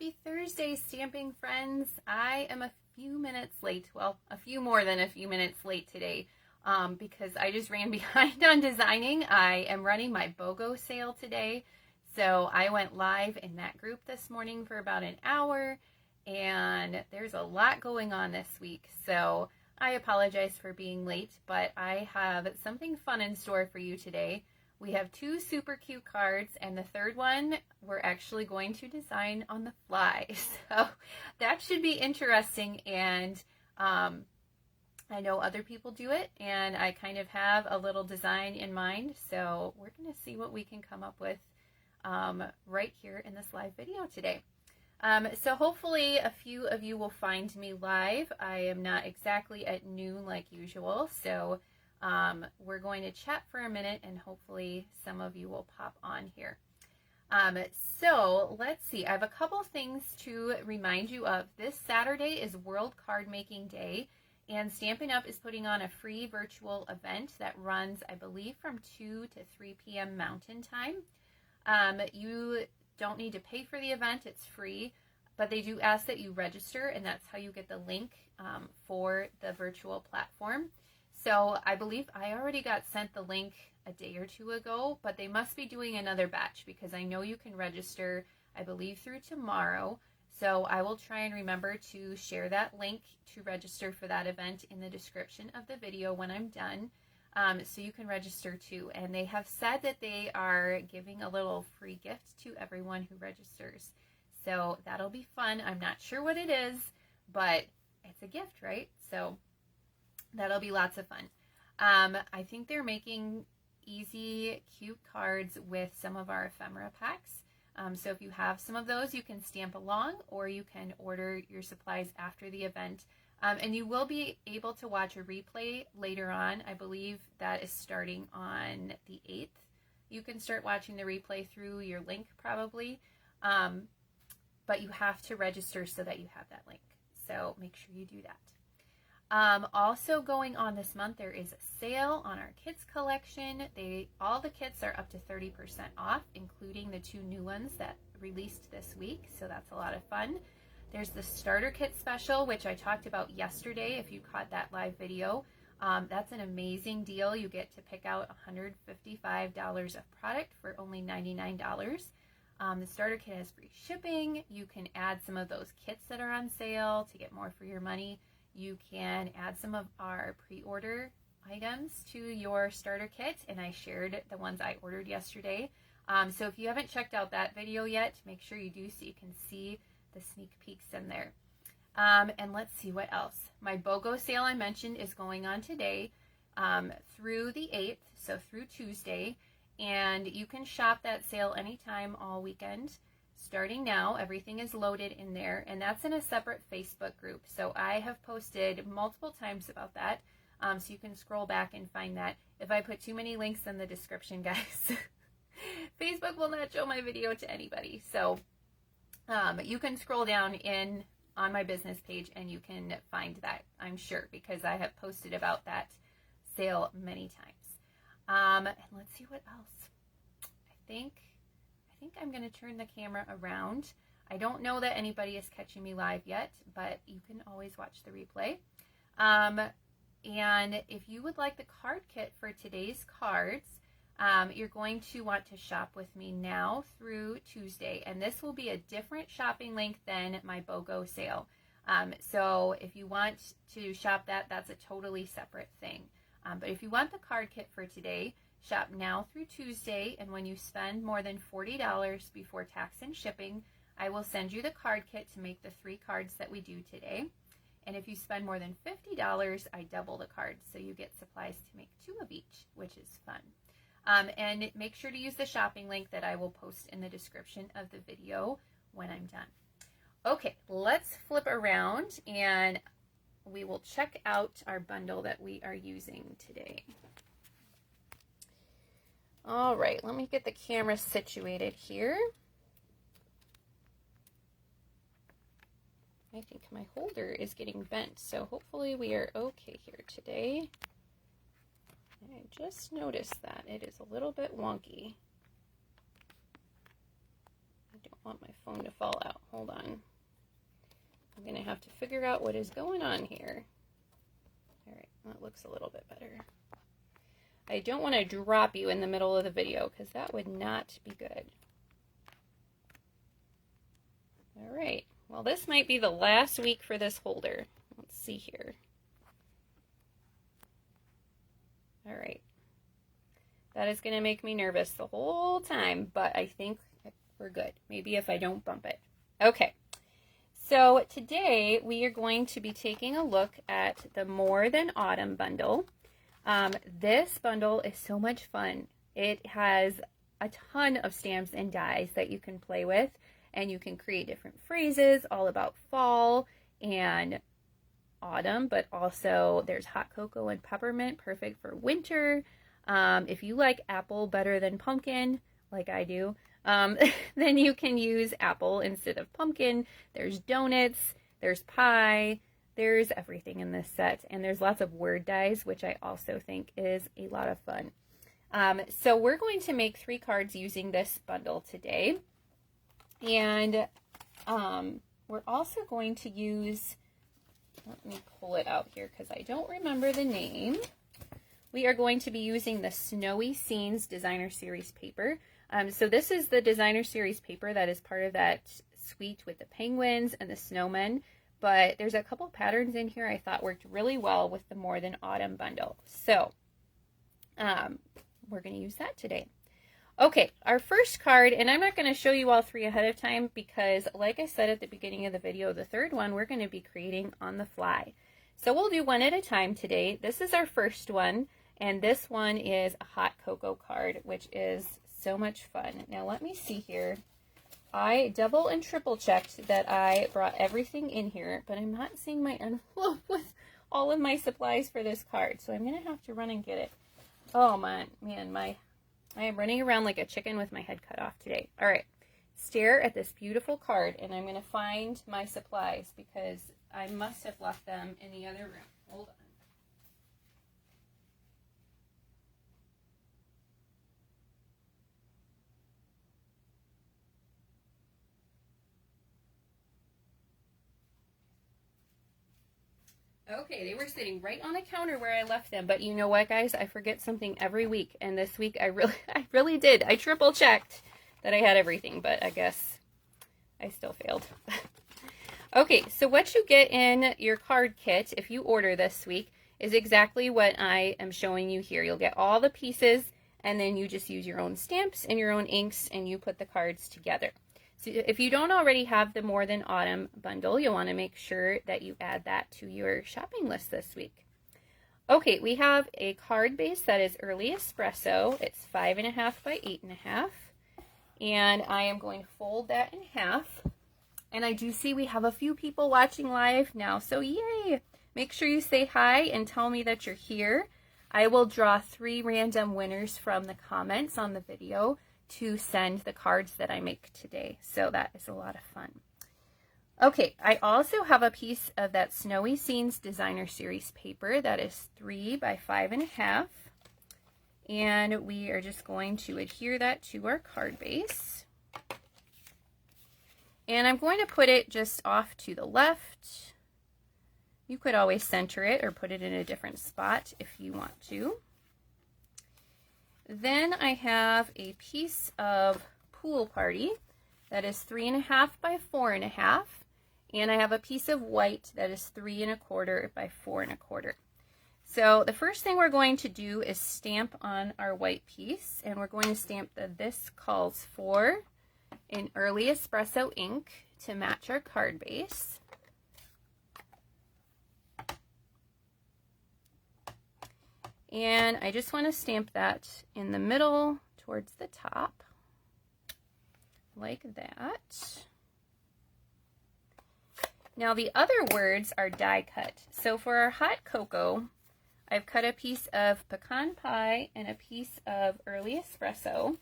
Happy Thursday, stamping friends. I am a few minutes late, well, a few more than a few minutes late today because I just ran behind on designing. I am running my BOGO sale today, so I went live in that group this morning for about an hour, and there's a lot going on this week, so I apologize for being late, but I have something fun in store for you today. We have two super cute cards, and the third one we're actually going to design on the fly. So that should be interesting, and I know other people do it, and I kind of have a little design in mind. So we're going to see what we can come up with right here in this live video today. So hopefully a few of you will find me live. I am not exactly at noon like usual, so we're going to chat for a minute and hopefully some of you will pop on here. So let's see, I have a couple things to remind you of. This Saturday is World Card Making Day, and Stampin' Up! Is putting on a free virtual event that runs, I believe, from 2 to 3 p.m. Mountain Time. You don't need to pay for the event, it's free, but they do ask that you register, and that's how you get the link for the virtual platform. So I believe I already got sent the link a day or two ago, but they must be doing another batch because I know you can register, I believe, through tomorrow. So I will try and remember to share that link to register for that event in the description of the video when I'm done, so you can register too. And they have said that they are giving a little free gift to everyone who registers. So that'll be fun. I'm not sure what it is, but it's a gift, right? So that'll be lots of fun. I think they're making easy, cute cards with some of our ephemera packs. So if you have some of those, you can stamp along, or you can order your supplies after the event. And you will be able to watch a replay later on. I believe that is starting on the 8th. You can start watching the replay through your link probably, but you have to register so that you have that link. So make sure you do that. Also going on this month, there is a sale on our kids collection. All the kits are up to 30% off, including the 2 new ones that released this week. So that's a lot of fun. There's the starter kit special, which I talked about yesterday. If you caught that live video, that's an amazing deal. You get to pick out $155 of product for only $99. The starter kit has free shipping. You can add some of those kits that are on sale to get more for your money. You can add some of our pre-order items to your starter kit, and I shared the ones I ordered yesterday. So if you haven't checked out that video yet, make sure you do so you can see the sneak peeks in there. And let's see what else. My BOGO sale I mentioned is going on today through the 8th, so through Tuesday, and you can shop that sale anytime all weekend. Starting now, everything is loaded in there, and that's in a separate Facebook group. So I have posted multiple times about that, so you can scroll back and find that. If I put too many links in the description, guys, Facebook will not show my video to anybody. So you can scroll down on my business page and you can find that, I'm sure, because I have posted about that sale many times. And let's see what else. I think I'm going to turn the camera around. I don't know that anybody is catching me live yet, but you can always watch the replay. And if you would like the card kit for today's cards, you're going to want to shop with me now through Tuesday, and this will be a different shopping link than my BOGO sale. So if you want to shop that, that's a totally separate thing. But if you want the card kit for today, shop now through Tuesday, and when you spend more than $40 before tax and shipping, I will send you the card kit to make the 3 cards that we do today. And if you spend more than $50, I double the cards, so you get supplies to make 2 of each, which is fun. And make sure to use the shopping link that I will post in the description of the video when I'm done. Okay, let's flip around and we will check out our bundle that we are using today. All right, let me get the camera situated here. I think my holder is getting bent, so hopefully we are okay here today. I just noticed that it is a little bit wonky. I don't want my phone to fall out. Hold on. I'm going to have to figure out what is going on here. All right, that looks a little bit better. I don't want to drop you in the middle of the video because that would not be good. All right, well, this might be the last week for this holder. Let's see here. All right. That is going to make me nervous the whole time, but I think we're good. Maybe if I don't bump it. Okay. So today we are going to be taking a look at the More Than Autumn bundle. This bundle is so much fun. It has a ton of stamps and dies that you can play with, and you can create different phrases all about fall and autumn, but also there's hot cocoa and peppermint, perfect for winter. If you like apple better than pumpkin, like I do, then you can use apple instead of pumpkin. There's donuts, there's pie, there's everything in this set, and there's lots of word dies, which I also think is a lot of fun. So we're going to make 3 cards using this bundle today, and we're also going to use, let me pull it out here because I don't remember the name. We are going to be using the Snowy Scenes Designer Series paper. So this is the Designer Series paper that is part of that suite with the penguins and the snowmen, but there's a couple patterns in here I thought worked really well with the More Than Autumn bundle. So we're going to use that today. Okay, our first card, and I'm not going to show you all 3 ahead of time because, like I said at the beginning of the video, the third one we're going to be creating on the fly. So we'll do one at a time today. This is our first one, and this one is a hot cocoa card, which is so much fun. Now let me see here. I double and triple checked that I brought everything in here, but I'm not seeing my envelope with all of my supplies for this card, so I'm going to have to run and get it. Oh man, I am running around like a chicken with my head cut off today. All right, stare at this beautiful card, and I'm going to find my supplies because I must have left them in the other room. Hold on. Okay, they were sitting right on the counter where I left them, but you know what, guys? I forget something every week, and this week I really did. I triple checked that I had everything, but I guess I still failed. Okay, so what you get in your card kit if you order this week is exactly what I am showing you here. You'll get all the pieces, and then you just use your own stamps and your own inks, and you put the cards together. So if you don't already have the More Than Autumn bundle, you'll want to make sure that you add that to your shopping list this week. Okay, we have a card base that is Early Espresso. It's 5.5 by 8.5. And I am going to fold that in half. And I do see we have a few people watching live now, so yay! Make sure you say hi and tell me that you're here. I will draw 3 random winners from the comments on the video to send the cards that I make today. So that is a lot of fun. Okay, I also have a piece of that Snowy Scenes Designer Series paper that is 3 by 5.5. And we are just going to adhere that to our card base. And I'm going to put it just off to the left. You could always center it or put it in a different spot if you want to. Then I have a piece of Pool Party that is 3.5 by 4.5, and I have a piece of white that is 3.25 by 4.25. So the first thing we're going to do is stamp on our white piece, and we're going to stamp the This Calls For in Early Espresso ink to match our card base. And I just want to stamp that in the middle towards the top, like that. Now the other words are die cut. So for our hot cocoa, I've cut a piece of pecan pie and a piece of Early Espresso.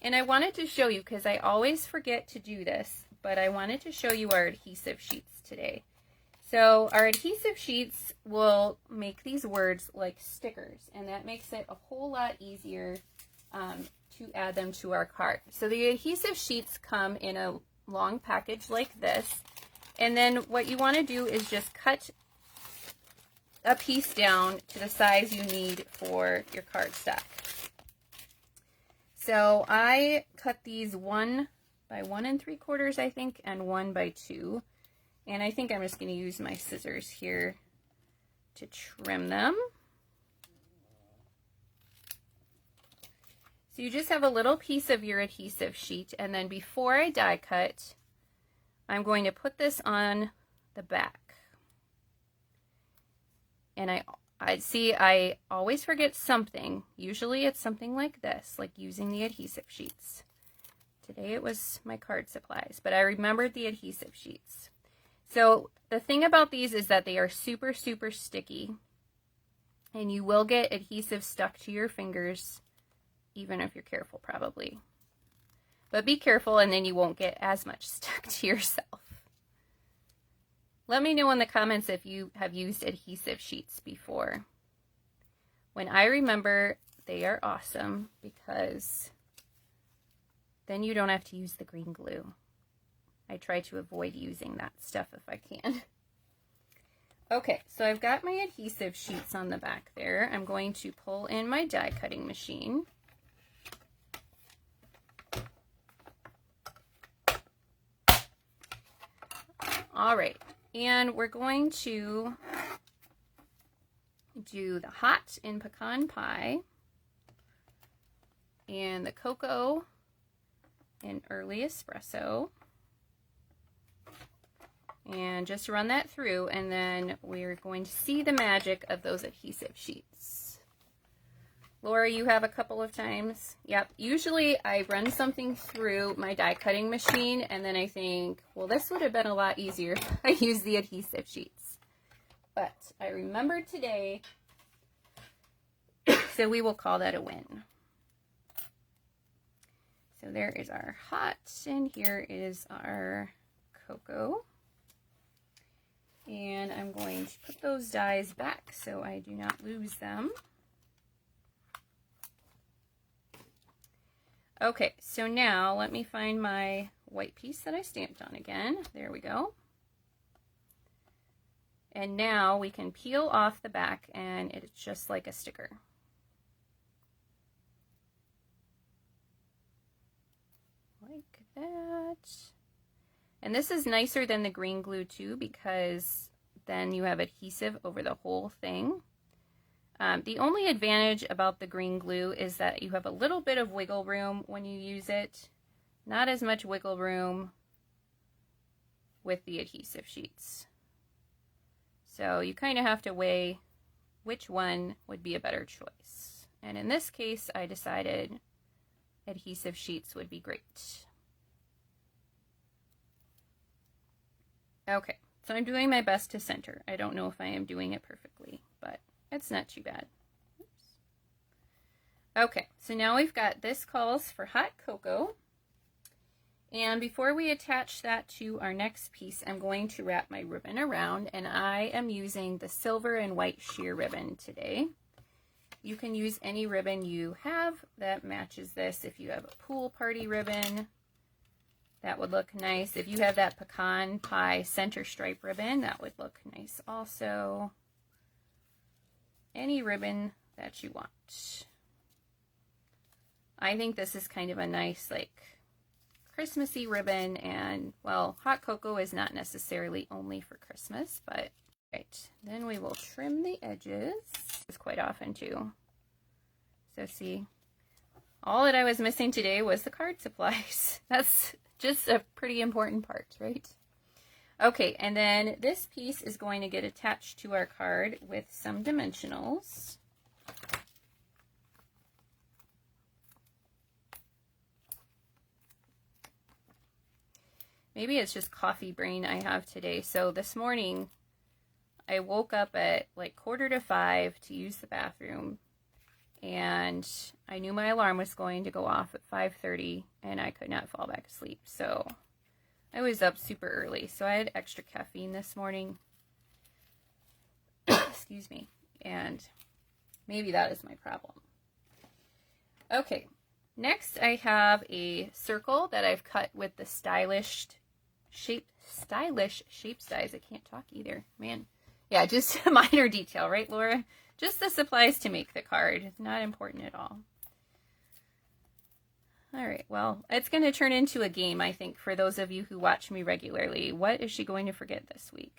And I wanted to show you, because I always forget to do this, but I wanted to show you our adhesive sheets today. So our adhesive sheets will make these words like stickers, and that makes it a whole lot easier to add them to our card. So the adhesive sheets come in a long package like this. And then what you want to do is just cut a piece down to the size you need for your cardstock. So I cut these 1 by 1 3/4, I think, and 1 by 2. And I think I'm just going to use my scissors here to trim them. So you just have a little piece of your adhesive sheet, and then before I die cut, I'm going to put this on the back. And I always forget something. Usually it's something like this, like using the adhesive sheets. Today it was my card supplies, but I remembered the adhesive sheets. So the thing about these is that they are super, super sticky, and you will get adhesive stuck to your fingers, even if you're careful, probably. But be careful, and then you won't get as much stuck to yourself. Let me know in the comments if you have used adhesive sheets before. When I remember, they are awesome because then you don't have to use the green glue. I try to avoid using that stuff if I can. Okay, so I've got my adhesive sheets on the back there. I'm going to pull in my die cutting machine. All right, and we're going to do the hot in pecan pie and the cocoa in early espresso. And just run that through, and then we're going to see the magic of those adhesive sheets. Laura, you have a couple of times? Yep. Usually I run something through my die cutting machine, and then I think, well, this would have been a lot easier if I used the adhesive sheets. But I remembered today, so we will call that a win. So there is our hot, and here is our cocoa. And I'm going to put those dies back so I do not lose them. Okay, so now let me find my white piece that I stamped on again. There we go. And now we can peel off the back, and it's just like a sticker. Like that. And this is nicer than the green glue too, because then you have adhesive over the whole thing. The only advantage about the green glue is that you have a little bit of wiggle room when you use it. Not as much wiggle room with the adhesive sheets. So you kind of have to weigh which one would be a better choice. And in this case, I decided adhesive sheets would be great. Okay, so I'm doing my best to center. I don't know if I am doing it perfectly, but it's not too bad. Oops. Okay, so now we've got this calls for hot cocoa. And before we attach that to our next piece, I'm going to wrap my ribbon around, and I am using the silver and white sheer ribbon today. You can use any ribbon you have that matches this. If you have a pool party ribbon, that would look nice. If you have that pecan pie center stripe ribbon, that would look nice also. Any ribbon that you want. I think this is kind of a nice, like, Christmassy ribbon, and, well, hot cocoa is not necessarily only for Christmas, but, right. Then we will trim the edges. This quite often, too. So, see, all that I was missing today was the card supplies. That's just a pretty important part, right? Okay, and then this piece is going to get attached to our card with some dimensionals. Maybe it's just coffee brain I have today. So this morning, I woke up at like 4:45 to use the bathroom, and I knew my alarm was going to go off at 5:30, and I could not fall back asleep. So I was up super early, so I had extra caffeine this morning. Excuse me. And maybe that is my problem. Okay, Next, I have a circle that I've cut with the stylish shape size. I can't talk either, man. Yeah, just a minor detail, right, Laura? Just the supplies to make the card. It's not important at all. All right, well, it's going to turn into a game, I think, for those of you who watch me regularly. What is she going to forget this week?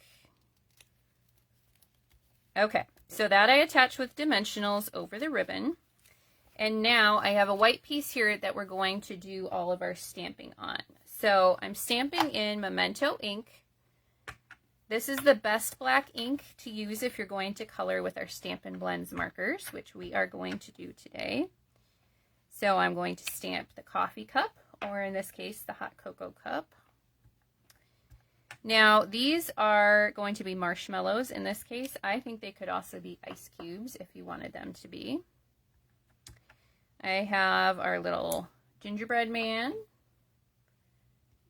Okay, so that I attach with dimensionals over the ribbon. And now I have a white piece here that we're going to do all of our stamping on. So I'm stamping in Memento ink. This is the best black ink to use if you're going to color with our Stampin' Blends markers, which we are going to do today. So I'm going to stamp the coffee cup, or in this case, the hot cocoa cup. Now, these are going to be marshmallows in this case. I think they could also be ice cubes if you wanted them to be. I have our little gingerbread man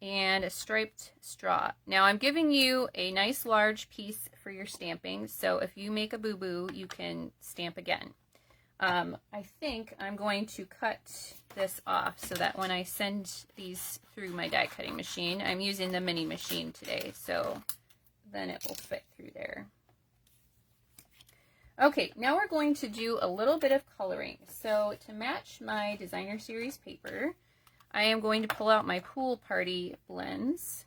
and a striped straw. Now I'm giving you a nice large piece for your stamping, so if you make a boo-boo, you can stamp again. I think I'm going to cut this off so that when I send these through my die cutting machine, I'm using the mini machine today, so then it will fit through there. Okay, now we're going to do a little bit of coloring. So to match my designer series paper, I am going to pull out my Pool Party blends.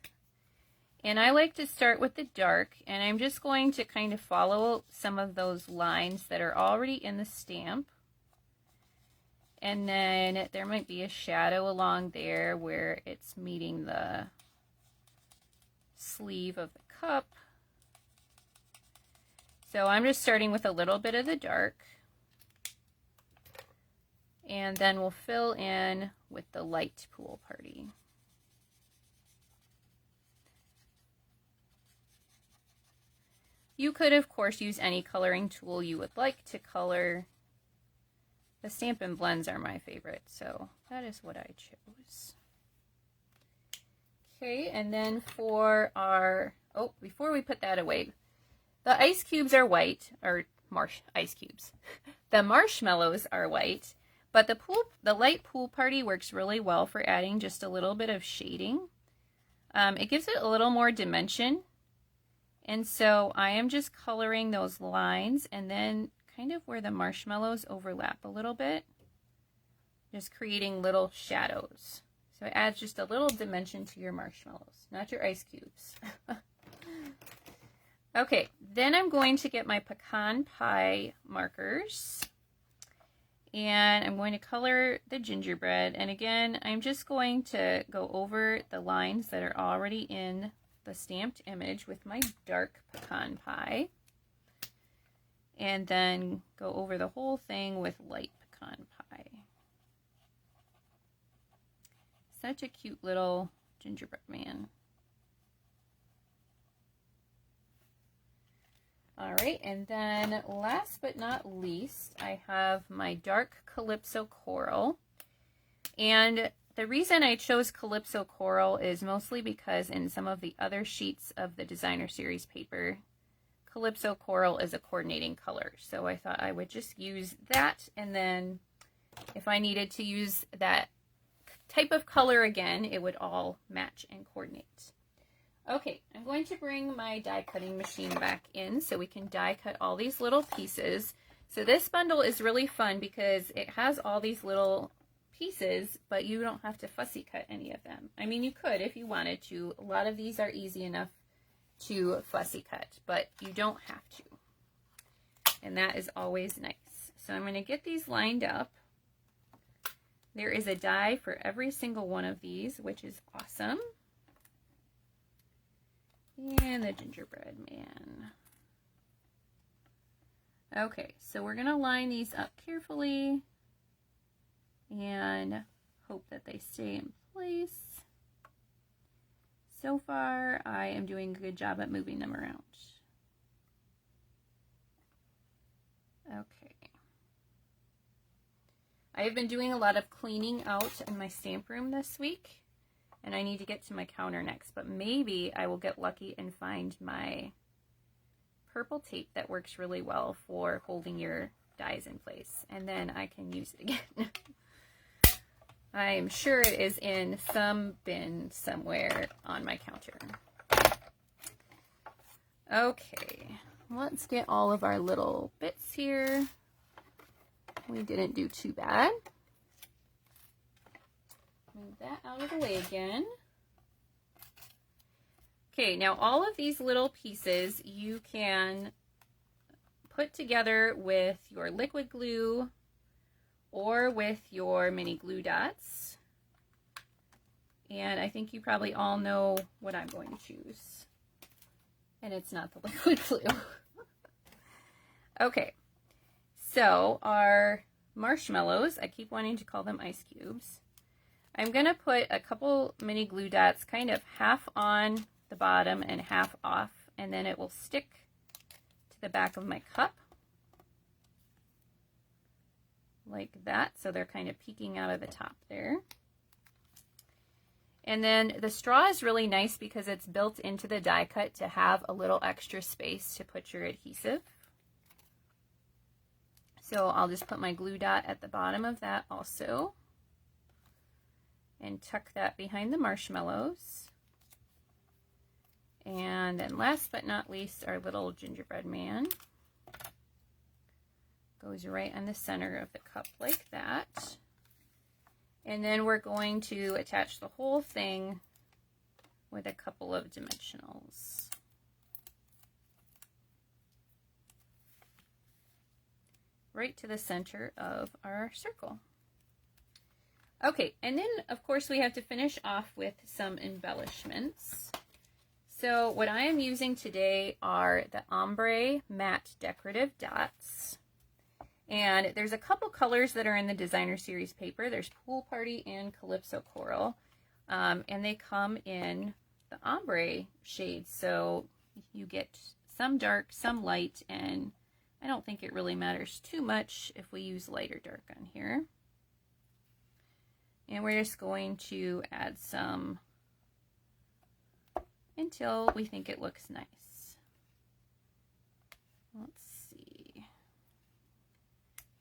And I like to start with the dark, and I'm just going to kind of follow some of those lines that are already in the stamp. And then there might be a shadow along there where it's meeting the sleeve of the cup. So I'm just starting with a little bit of the dark, and then we'll fill in with the light Pool Party. You could, of course, use any coloring tool you would like to color. The Stampin' Blends are my favorite, so that is what I chose. Okay, and then for our, oh, before we put that away, the ice cubes are white, or ice cubes. The marshmallows are white, but the light Pool Party works really well for adding just a little bit of shading. It gives it a little more dimension. And so I am just coloring those lines and then kind of where the marshmallows overlap a little bit, just creating little shadows. So it adds just a little dimension to your marshmallows, not your ice cubes. Okay, then I'm going to get my pecan pie markers, and I'm going to color the gingerbread. And again, I'm just going to go over the lines that are already in the stamped image with my dark pecan pie, and then go over the whole thing with light pecan pie. Such a cute little gingerbread man. All right, and then last but not least, I have my dark Calypso Coral. And the reason I chose Calypso Coral is mostly because in some of the other sheets of the designer series paper, Calypso Coral is a coordinating color. So I thought I would just use that, and then if I needed to use that type of color again, it would all match and coordinate. Okay, I'm going to bring my die cutting machine back in so we can die cut all these little pieces. So this bundle is really fun because it has all these little pieces, but you don't have to fussy cut any of them. I mean, you could if you wanted to. A lot of these are easy enough to fussy cut, but you don't have to. And that is always nice. So I'm going to get these lined up. There is a die for every single one of these, which is awesome. And the gingerbread man. Okay, so we're going to line these up carefully and hope that they stay in place. So far, I am doing a good job at moving them around. Okay. I have been doing a lot of cleaning out in my stamp room this week, and I need to get to my counter next, but maybe I will get lucky and find my purple tape that works really well for holding your dies in place, and then I can use it again. I am sure it is in some bin somewhere on my counter. Okay, let's get all of our little bits here. We didn't do too bad. Move that out of the way again. Okay, now all of these little pieces you can put together with your liquid glue or with your mini glue dots. And I think you probably all know what I'm going to choose. And it's not the liquid glue. Okay, so our marshmallows, I keep wanting to call them ice cubes. I'm going to put a couple mini glue dots kind of half on the bottom and half off, and then it will stick to the back of my cup like that, so they're kind of peeking out of the top there. And then the straw is really nice because it's built into the die cut to have a little extra space to put your adhesive. So I'll just put my glue dot at the bottom of that also and tuck that behind the marshmallows. And then last but not least, our little gingerbread man goes right on the center of the cup like that. And then we're going to attach the whole thing with a couple of dimensionals. Right to the center of our circle. Okay, and then of course we have to finish off with some embellishments. So what I am using today are the ombre matte decorative dots. And there's a couple colors that are in the designer series paper. There's Pool Party and Calypso Coral. And they come in the ombre shades. So you get some dark, some light, and I don't think it really matters too much if we use light or dark on here. And we're just going to add some until we think it looks nice. Let's see.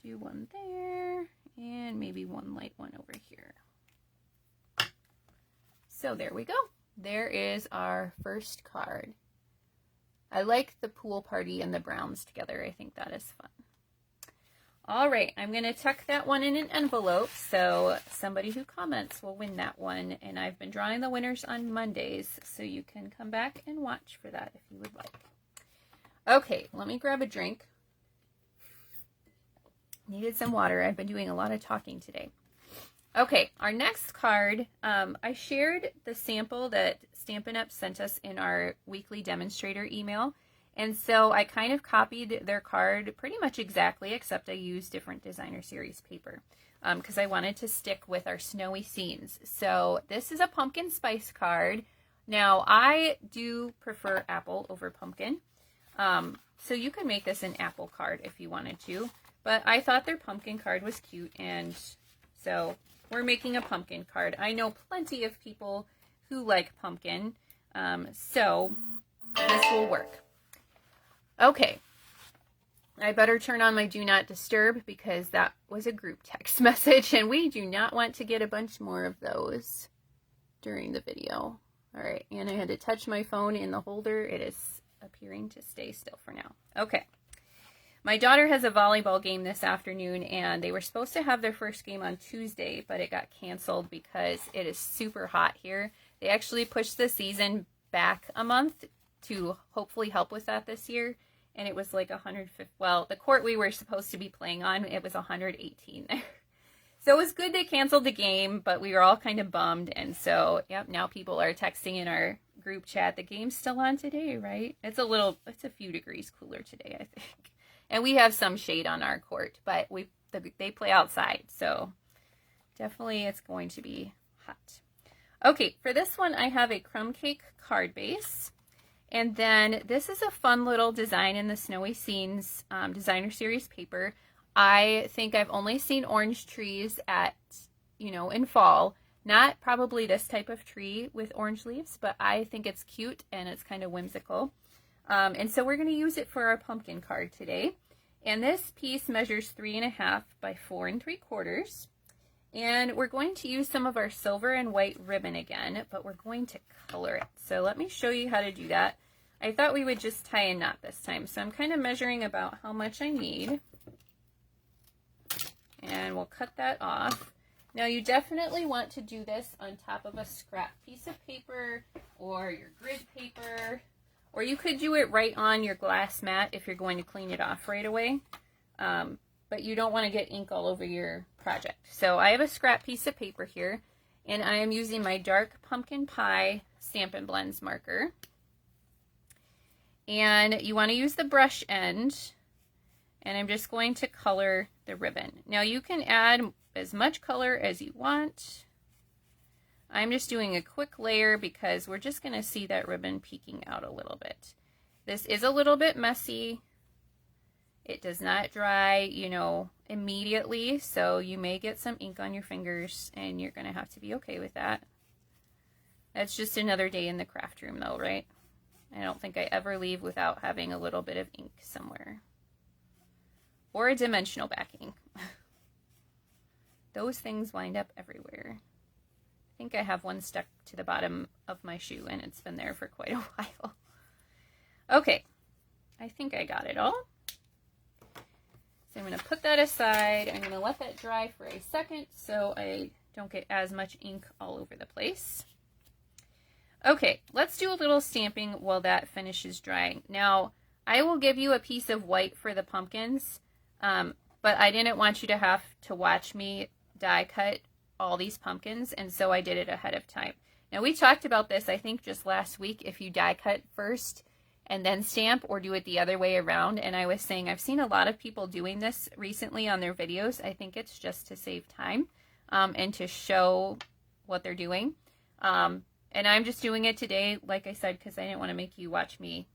Do one there and maybe one light one over here. So there we go. There is our first card. I like the pool party and the browns together. I think that is fun. All right, I'm going to tuck that one in an envelope so somebody who comments will win that one. And I've been drawing the winners on Mondays, so you can come back and watch for that if you would like. Okay, let me grab a drink. Needed some water. I've been doing a lot of talking today. Okay, our next card, I shared the sample that Stampin' Up! Sent us in our weekly demonstrator email. And so I kind of copied their card pretty much exactly, except I used different designer series paper because I wanted to stick with our snowy scenes. So this is a pumpkin spice card. Now I do prefer apple over pumpkin. So you can make this an apple card if you wanted to. But I thought their pumpkin card was cute, and so we're making a pumpkin card. I know plenty of people who like pumpkin, so this will work. Okay, I better turn on my do not disturb because that was a group text message and we do not want to get a bunch more of those during the video. All right, and I had to touch my phone in the holder. It is appearing to stay still for now. Okay, my daughter has a volleyball game this afternoon and they were supposed to have their first game on Tuesday, but it got canceled because it is super hot here. They actually pushed the season back a month to hopefully help with that this year. And it was like 150, well, the court we were supposed to be playing on, it was 118 there. So it was good they canceled the game, but we were all kind of bummed. And so, yep, now people are texting in our group chat, the game's still on today, right? It's a few degrees cooler today, I think. And we have some shade on our court, but they play outside. So definitely it's going to be hot. Okay, for this one, I have a crumb cake card base. And then this is a fun little design in the Snowy Scenes designer series paper. I think I've only seen orange trees in fall. Not probably this type of tree with orange leaves, but I think it's cute and it's kind of whimsical. And so we're going to use it for our pumpkin card today. And this piece measures 3.5 by 4 3/4. And we're going to use some of our silver and white ribbon again, but we're going to color it. So let me show you how to do that. I thought we would just tie a knot this time. So I'm kind of measuring about how much I need. And we'll cut that off. Now you definitely want to do this on top of a scrap piece of paper or your grid paper, or you could do it right on your glass mat if you're going to clean it off right away. But you don't want to get ink all over your project. So I have a scrap piece of paper here, and I am using my dark pumpkin pie Stampin' Blends marker. And you want to use the brush end, and I'm just going to color the ribbon. Now you can add as much color as you want. I'm just doing a quick layer because we're just going to see that ribbon peeking out a little bit. This is a little bit messy. It does not dry, you know, immediately, so you may get some ink on your fingers, and you're going to have to be okay with that. That's just another day in the craft room though, right? I don't think I ever leave without having a little bit of ink somewhere. Or a dimensional backing. Those things wind up everywhere. I think I have one stuck to the bottom of my shoe, and it's been there for quite a while. Okay, I think I got it all. So I'm going to put that aside. I'm going to let that dry for a second so I don't get as much ink all over the place. Okay, let's do a little stamping while that finishes drying. Now, I will give you a piece of white for the pumpkins, but I didn't want you to have to watch me die cut all these pumpkins, and so I did it ahead of time. Now, we talked about this, I think, just last week, if you die cut first and then stamp, or do it the other way around. And I was saying I've seen a lot of people doing this recently on their videos. I think it's just to save time and to show what they're doing. And I'm just doing it today, like I said, because I didn't want to make you watch me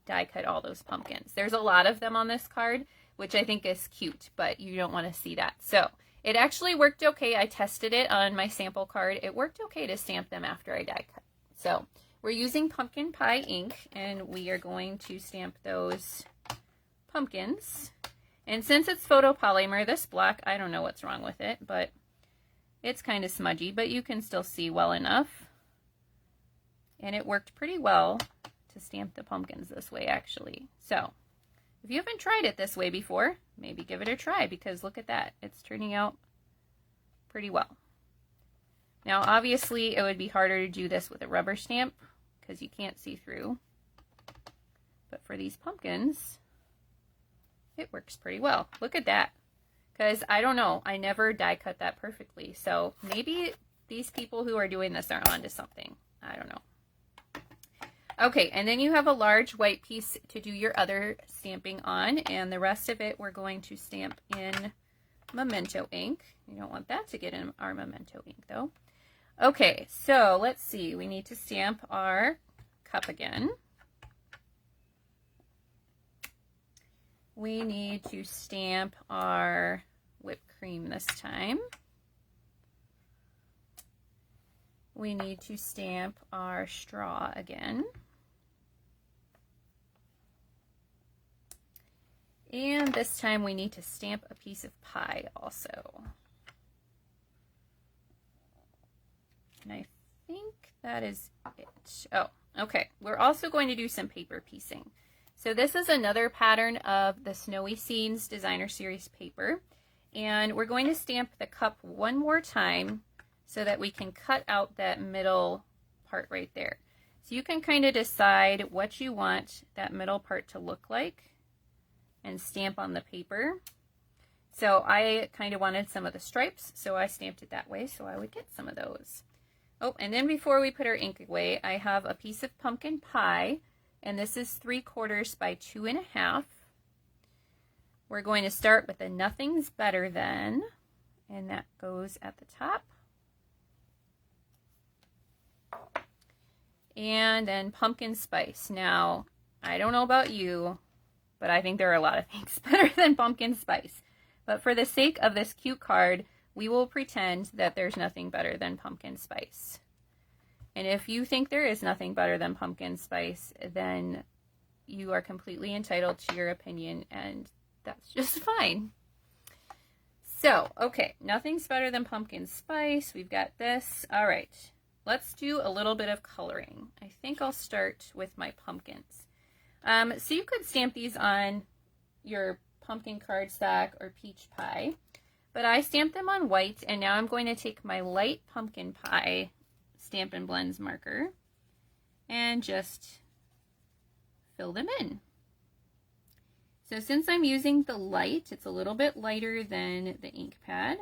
die cut all those pumpkins. There's a lot of them on this card, which I think is cute, but you don't want to see that. So it actually worked okay. I tested it on my sample card. It worked okay to stamp them after I die cut. So we're using pumpkin pie ink, and we are going to stamp those pumpkins. And since it's photopolymer, this block, I don't know what's wrong with it, but it's kind of smudgy, but you can still see well enough. And it worked pretty well to stamp the pumpkins this way, actually. So if you haven't tried it this way before, maybe give it a try, because look at that. It's turning out pretty well. Now, obviously, it would be harder to do this with a rubber stamp because you can't see through. But for these pumpkins, it works pretty well. Look at that. Because I don't know, I never die cut that perfectly. So maybe these people who are doing this are onto something. I don't know. Okay, and then you have a large white piece to do your other stamping on, and the rest of it we're going to stamp in Memento ink. You don't want that to get in our Memento ink though. Okay, so let's see. We need to stamp our cup again. We need to stamp our whipped cream this time. We need to stamp our straw again. And this time we need to stamp a piece of pie also. And I think that is it. Oh, okay. We're also going to do some paper piecing. So this is another pattern of the Snowy Scenes Designer Series paper. And we're going to stamp the cup one more time so that we can cut out that middle part right there. So you can kind of decide what you want that middle part to look like and stamp on the paper. So I kind of wanted some of the stripes, so I stamped it that way so I would get some of those. Oh, and then before we put our ink away, I have a piece of pumpkin pie, and this is 3/4 by 2.5. We're going to start with a Nothing's Better Than, and that goes at the top. And then pumpkin spice. Now, I don't know about you, but I think there are a lot of things better than pumpkin spice. But for the sake of this cute card, we will pretend that there's nothing better than pumpkin spice. And if you think there is nothing better than pumpkin spice, then you are completely entitled to your opinion, and that's just fine. So, okay, nothing's better than pumpkin spice. We've got this. All right, let's do a little bit of coloring. I think I'll start with my pumpkins. So you could stamp these on your pumpkin cardstock or peach pie, but I stamped them on white, and now I'm going to take my light pumpkin pie Stampin' Blends marker and just fill them in. So since I'm using the light, it's a little bit lighter than the ink pad.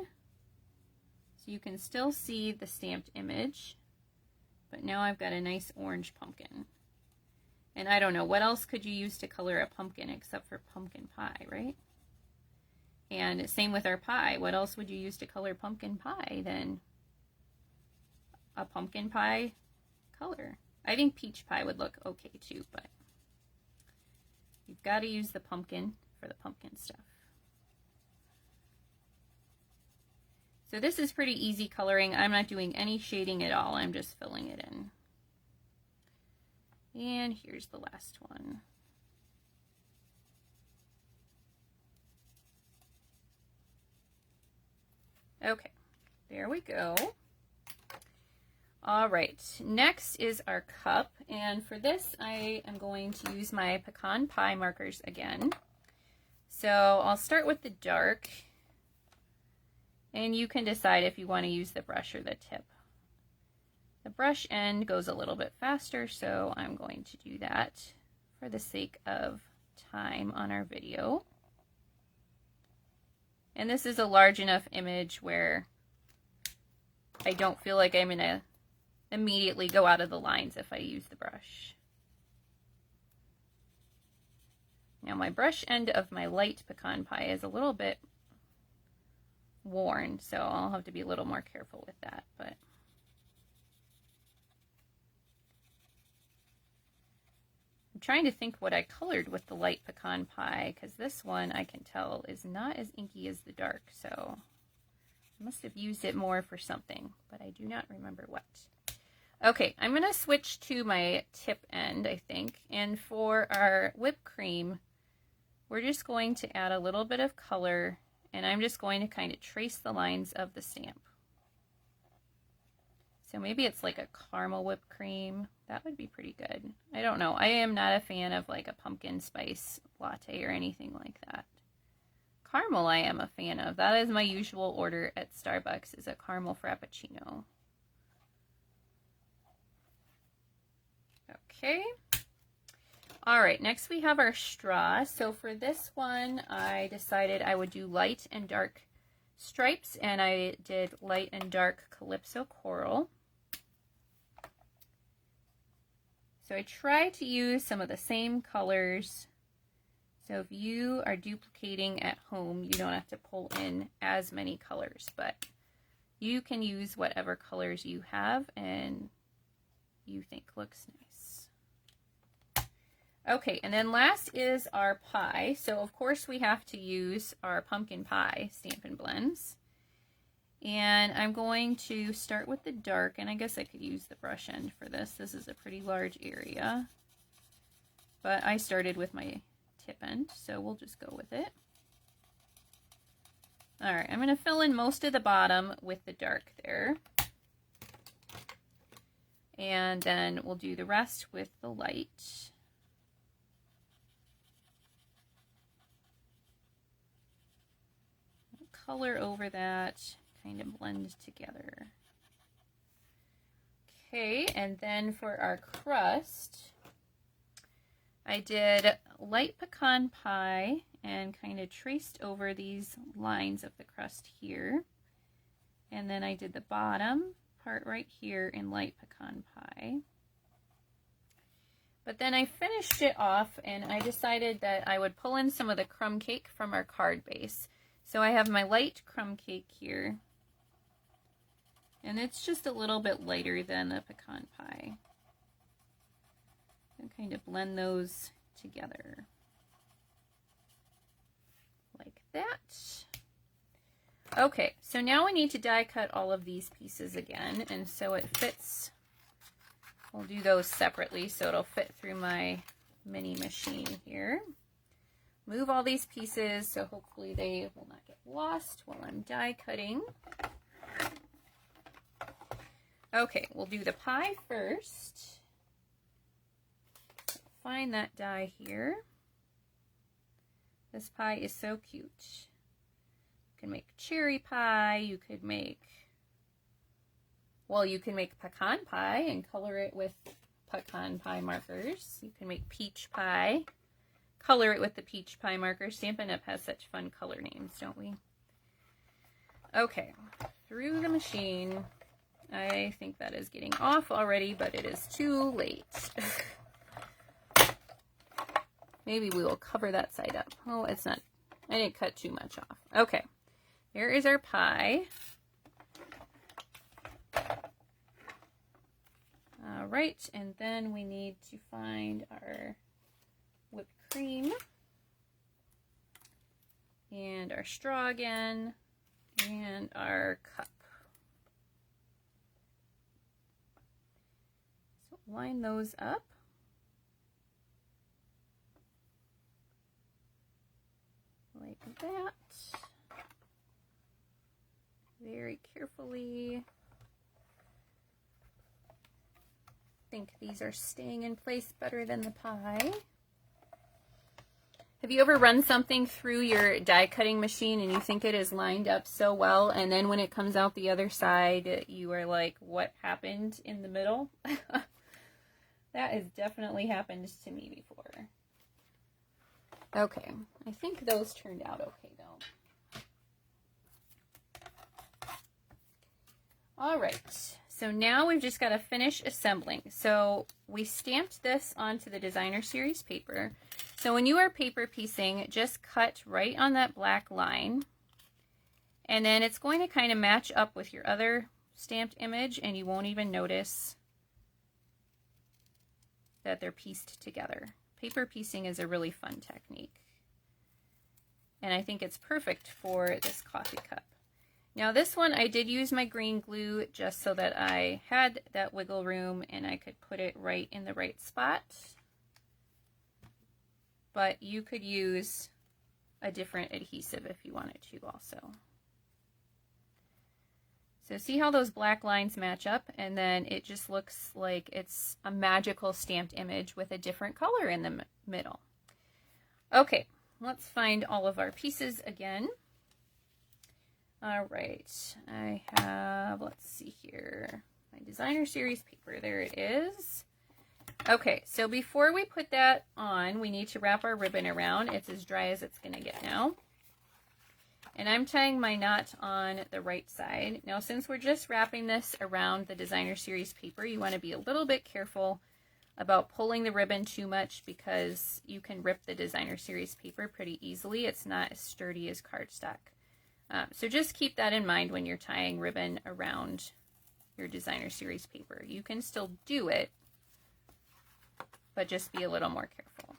So you can still see the stamped image, but now I've got a nice orange pumpkin. And I don't know, what else could you use to color a pumpkin except for pumpkin pie, right? And same with our pie. What else would you use to color pumpkin pie than a pumpkin pie color? I think peach pie would look okay too, but you've got to use the pumpkin for the pumpkin stuff. So this is pretty easy coloring. I'm not doing any shading at all. I'm just filling it in. And here's the last one. Okay, there we go. All right, next is our cup, and for this I am going to use my pecan pie markers again. So I'll start with the dark, and you can decide if you want to use the brush or the tip. The brush end goes a little bit faster, so I'm going to do that for the sake of time on our video. And this is a large enough image where I don't feel like I'm going to immediately go out of the lines if I use the brush. Now my brush end of my light pecan pie is a little bit worn, so I'll have to be a little more careful with that. But I'm trying to think what I colored with the light pecan pie, because this one I can tell is not as inky as the dark, so I must have used it more for something, but I do not remember what. Okay, I'm going to switch to my tip end, I think, and for our whipped cream, we're just going to add a little bit of color, and I'm just going to kind of trace the lines of the stamp. So maybe it's like a caramel whipped cream. That would be pretty good. I don't know. I am not a fan of like a pumpkin spice latte or anything like that. Caramel I am a fan of. That is my usual order at Starbucks, is a caramel frappuccino. Okay. All right, next we have our straw. So for this one, I decided I would do light and dark stripes, and I did light and dark Calypso Coral. So I try to use some of the same colors. So if you are duplicating at home, you don't have to pull in as many colors, but you can use whatever colors you have and you think looks nice. Okay, and then last is our pie. So of course we have to use our pumpkin pie Stampin' Blends. And I'm going to start with the dark, and I guess I could use the brush end for this. This is a pretty large area. But I started with my tip end, so we'll just go with it. Alright, I'm going to fill in most of the bottom with the dark there. And then we'll do the rest with the light. Color over that, kind of blend together. Okay, and then for our crust, I did light pecan pie and kind of traced over these lines of the crust here. And then I did the bottom part right here in light pecan pie. But then I finished it off, and I decided that I would pull in some of the crumb cake from our card base. So I have my light crumb cake here, and it's just a little bit lighter than the pecan pie. And kind of blend those together like that. Okay, so now we need to die cut all of these pieces again, and so it fits. We'll do those separately so it'll fit through my mini machine here. Move all these pieces so hopefully they will not get lost while I'm die cutting. Okay, we'll do the pie first. Find that die here. This pie is so cute. You can make cherry pie, you could make, well, you can make pecan pie and color it with pecan pie markers. You can make peach pie, color it with the peach pie markers. Stampin' Up! Has such fun color names, don't we? Okay, through the machine. I think that is getting off already, but it is too late. Maybe we will cover that side up. Oh, it's not, I didn't cut too much off. Okay, here is our pie. All right, and then we need to find our whipped cream and our straw again and our cup. So line those up. Like that. Very carefully. I think these are staying in place better than the pie. Have you ever run something through your die cutting machine and you think it is lined up so well, and then when it comes out the other side, you are like, what happened in the middle? That has definitely happened to me before. Okay, I think those turned out okay though. All right, so now we've just got to finish assembling. So we stamped this onto the designer series paper. So when you are paper piecing, just cut right on that black line, and then it's going to kind of match up with your other stamped image, and you won't even notice that they're pieced together. Paper piecing is a really fun technique, and I think it's perfect for this coffee cup. Now this one I did use my green glue just so that I had that wiggle room and I could put it right in the right spot. But you could use a different adhesive if you wanted to also. So see how those black lines match up, and then it just looks like it's a magical stamped image with a different color in the middle. Okay, let's find all of our pieces again. All right, I have, let's see here, my designer series paper, there it is. Okay, so before we put that on, we need to wrap our ribbon around. It's as dry as it's gonna get now. And I'm tying my knot on the right side. Now, since we're just wrapping this around the designer series paper, you want to be a little bit careful about pulling the ribbon too much because you can rip the designer series paper pretty easily. It's not as sturdy as cardstock. So just keep that in mind when you're tying ribbon around your designer series paper. You can still do it, but just be a little more careful.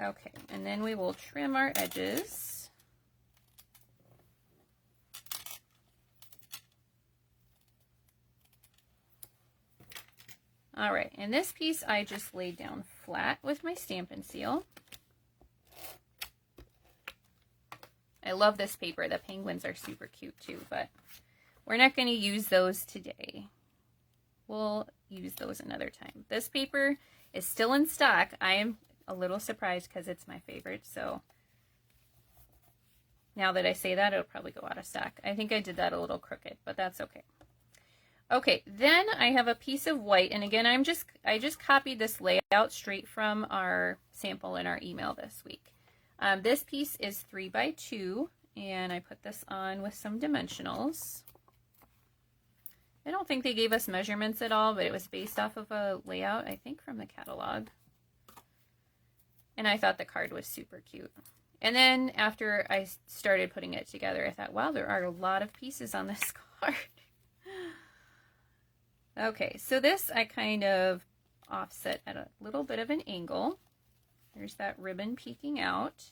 Okay, and then we will trim our edges. All right, and this piece I just laid down flat with my Stampin' Seal. I love this paper. The penguins are super cute too, but we're not going to use those today. We'll use those another time. This paper is still in stock. I am a little surprised because it's my favorite, so now that I say that, it'll probably go out of stock. I think I did that a little crooked, but that's okay. Okay, then I have a piece of white, and again, I just copied this layout straight from our sample in our email this week. This piece is 3 by 2, and I put this on with some dimensionals. I don't think they gave us measurements at all, but it was based off of a layout, I think from the catalog. And I thought the card was super cute. And then after I started putting it together, I thought, wow, there are a lot of pieces on this card. Okay, so this I kind of offset at a little bit of an angle. There's that ribbon peeking out.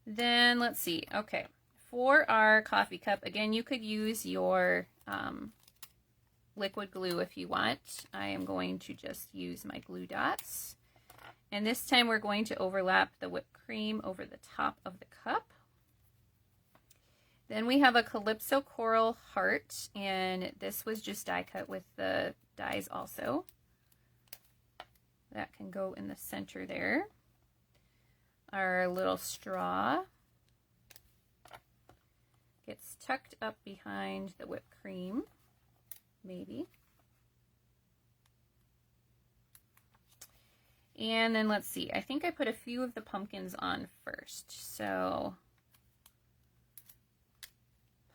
Then let's see, okay, for our coffee cup, again, you could use your liquid glue if you want. I am going to just use my glue dots. And this time we're going to overlap the whipped cream over the top of the cup. Then we have a Calypso Coral Heart, and this was just die cut with the dies also. That can go in the center there. Our little straw gets tucked up behind the whipped cream, maybe. And then let's see, I think I put a few of the pumpkins on first. So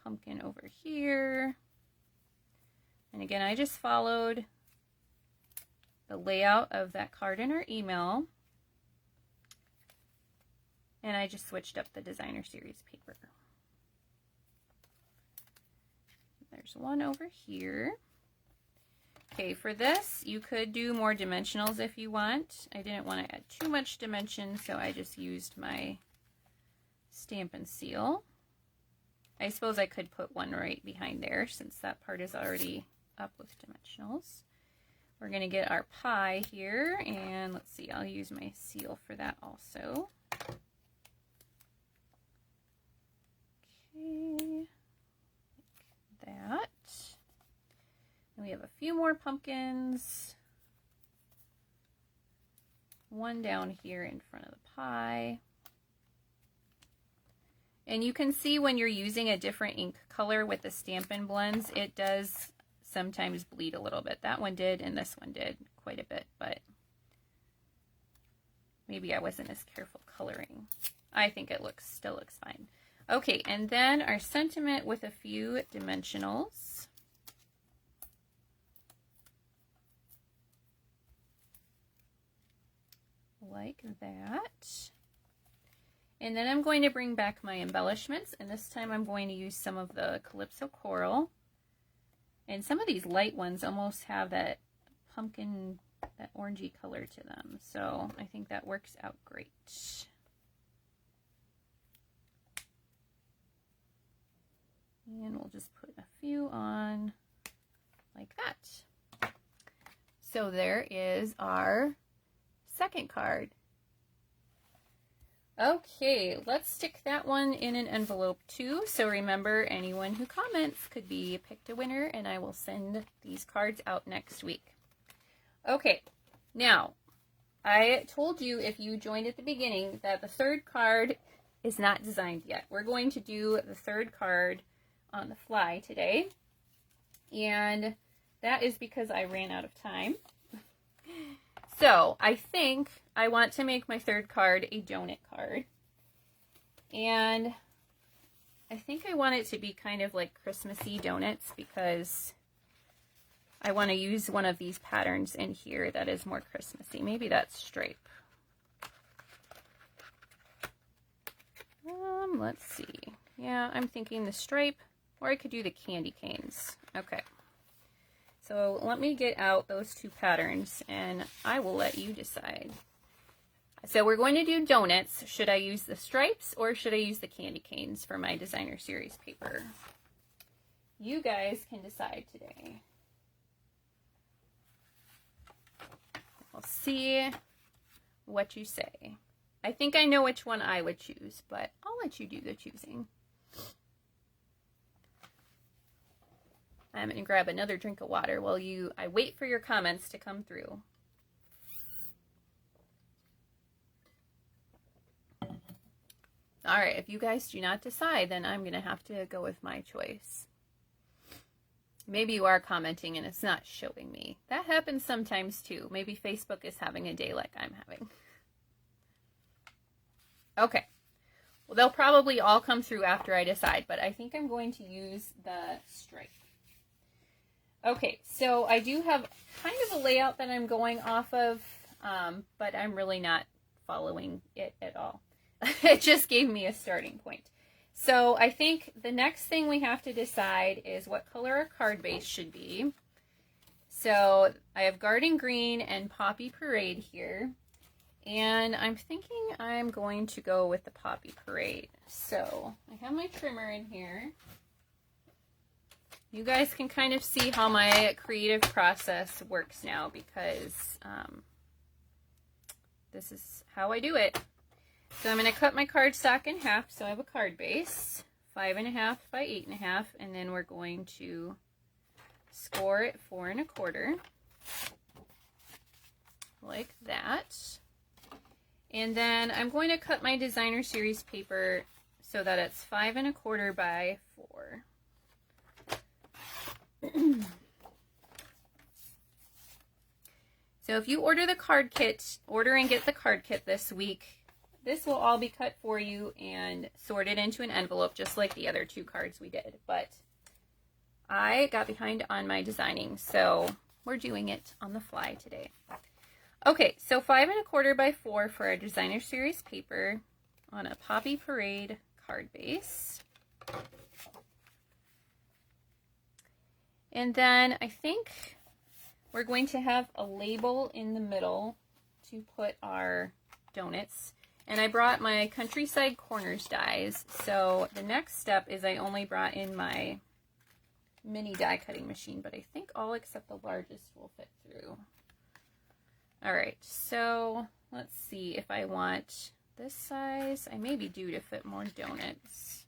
pumpkin over here. And again, I just followed the layout of that card in our email. And I just switched up the designer series paper. There's one over here. Okay, for this, you could do more dimensionals if you want. I didn't want to add too much dimension, so I just used my Stampin' Seal. I suppose I could put one right behind there since that part is already up with dimensionals. We're going to get our pie here, and let's see, I'll use my seal for that also. Okay, like that. And we have a few more pumpkins. One down here in front of the pie. And you can see when you're using a different ink color with the Stampin' blends, it does sometimes bleed a little bit. That one did, and this one did quite a bit, but maybe I wasn't as careful coloring. I think it still looks fine. Okay, and then our sentiment with a few dimensionals. Like that. And then I'm going to bring back my embellishments, and this time I'm going to use some of the Calypso Coral. And some of these light ones almost have that pumpkin, that orangey color to them. So I think that works out great. And we'll just put a few on like that. So there is our second card. Okay, let's stick that one in an envelope too. So remember, anyone who comments could be picked a winner, and I will send these cards out next week. Okay, now, I told you if you joined at the beginning that the third card is not designed yet. We're going to do the third card on the fly today, and that is because I ran out of time. So I think I want to make my third card a donut card, and I think I want it to be kind of like Christmassy donuts because I want to use one of these patterns in here that is more Christmassy. Maybe that's stripe. Let's see. Yeah, I'm thinking the stripe, or I could do the candy canes. Okay. So let me get out those two patterns, and I will let you decide. So we're going to do donuts. Should I use the stripes or should I use the candy canes for my designer series paper? You guys can decide today. I'll see what you say. I think I know which one I would choose, but I'll let you do the choosing. I'm going to grab another drink of water while I wait for your comments to come through. All right, if you guys do not decide, then I'm going to have to go with my choice. Maybe you are commenting and it's not showing me. That happens sometimes too. Maybe Facebook is having a day like I'm having. Okay. Well, they'll probably all come through after I decide, but I think I'm going to use the stripe. Okay, so I do have kind of a layout that I'm going off of, but I'm really not following it at all. It just gave me a starting point. So I think the next thing we have to decide is what color our card base should be. So I have Garden Green and Poppy Parade here, and I'm thinking I'm going to go with the Poppy Parade. So I have my trimmer in here. You guys can kind of see how my creative process works now because this is how I do it. So I'm going to cut my cardstock in half. So I have a card base, 5.5 by 8.5, and then we're going to score it 4 1/4, like that. And then I'm going to cut my designer series paper so that it's 5 1/4 by 4. So if you order the card kit, order and get the card kit this week, this will all be cut for you and sorted into an envelope just like the other 2 cards we did. But I got behind on my designing, so we're doing it on the fly today. Okay, so 5 1/4 by 4 for our designer series paper on a Poppy Parade card base. And then I think we're going to have a label in the middle to put our donuts. And I brought my Countryside Corners dies. So the next step is I only brought in my mini die cutting machine, but I think all except the largest will fit through. All right, so let's see if I want this size. I maybe do to fit more donuts.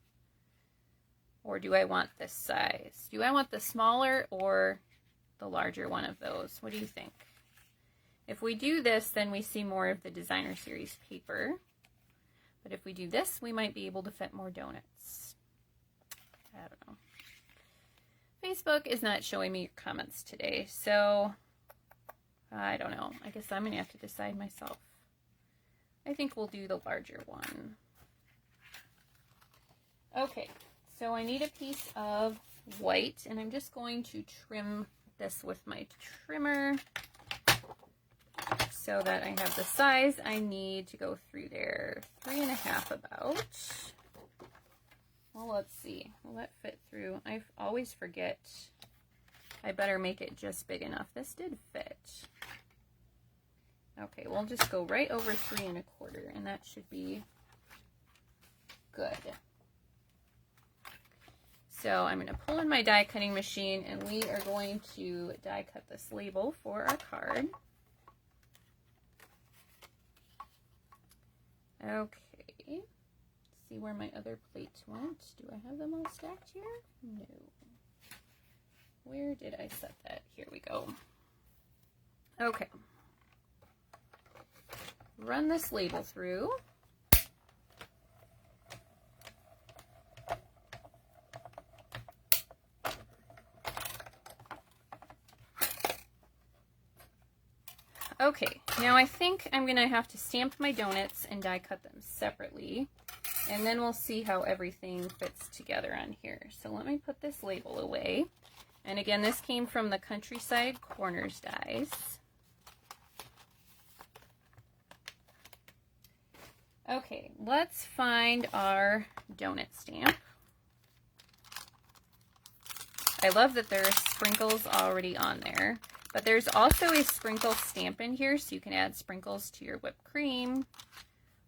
Or do I want this size? Do I want the smaller or the larger one of those? What do you think? If we do this, then we see more of the designer series paper. But if we do this, we might be able to fit more donuts. I don't know. Facebook is not showing me your comments today, so I don't know. I guess I'm going to have to decide myself. I think we'll do the larger one. Okay, so I need a piece of white, and I'm just going to trim this with my trimmer so that I have the size I need to go through there. 3.5 about. Well, let's see. Will that fit through? I always forget. I better make it just big enough. This did fit. Okay, we'll just go right over 3 1/4, and that should be good. So I'm going to pull in my die cutting machine, and we are going to die cut this label for our card. Okay. See where my other plates went. Do I have them all stacked here? No. Where did I set that? Here we go. Okay. Run this label through. Okay, now I think I'm going to have to stamp my donuts and die cut them separately, and then we'll see how everything fits together on here. So let me put this label away. And again, this came from the Countryside Corners dies. Okay, let's find our donut stamp. I love that there's sprinkles already on there. But there's also a sprinkle stamp in here, so you can add sprinkles to your whipped cream,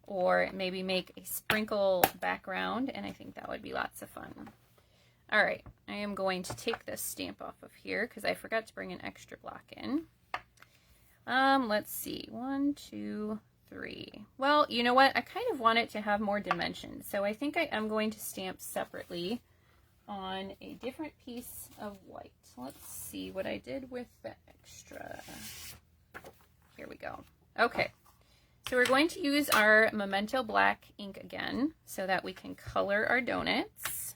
or maybe make a sprinkle background, and I think that would be lots of fun. All right, I am going to take this stamp off of here because I forgot to bring an extra block in. Let's see, 1, 2, 3. Well, you know what? I kind of want it to have more dimensions, so I think I am going to stamp separately on a different piece of white. Let's see what I did with the extra. Here we go. Okay, so we're going to use our Memento Black ink again so that we can color our donuts.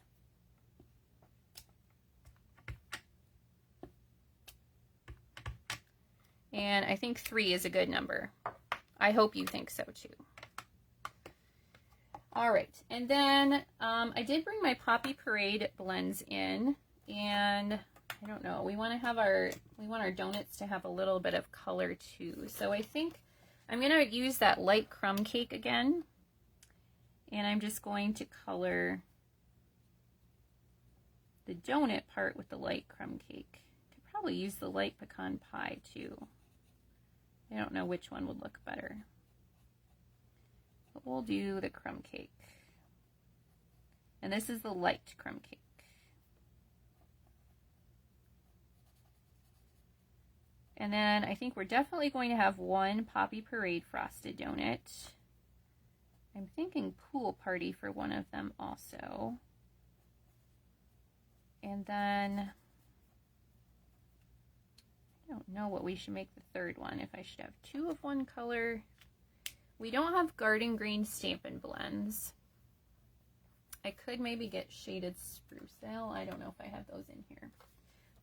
And I think 3 is a good number. I hope you think so too. All right, and then I did bring my Poppy Parade blends in, and I don't know, we want our donuts to have a little bit of color too. So I think I'm going to use that light crumb cake again, and I'm just going to color the donut part with the light crumb cake. Could probably use the light pecan pie too. I don't know which one would look better. But we'll do the crumb cake. And this is the light crumb cake. And then I think we're definitely going to have one Poppy Parade frosted donut. I'm thinking Pool Party for one of them also. And then I don't know what we should make the third one. If I should have two of one color. We don't have Garden Green Stampin' Blends. I could maybe get Shaded Spruce Ale. I don't know if I have those in here.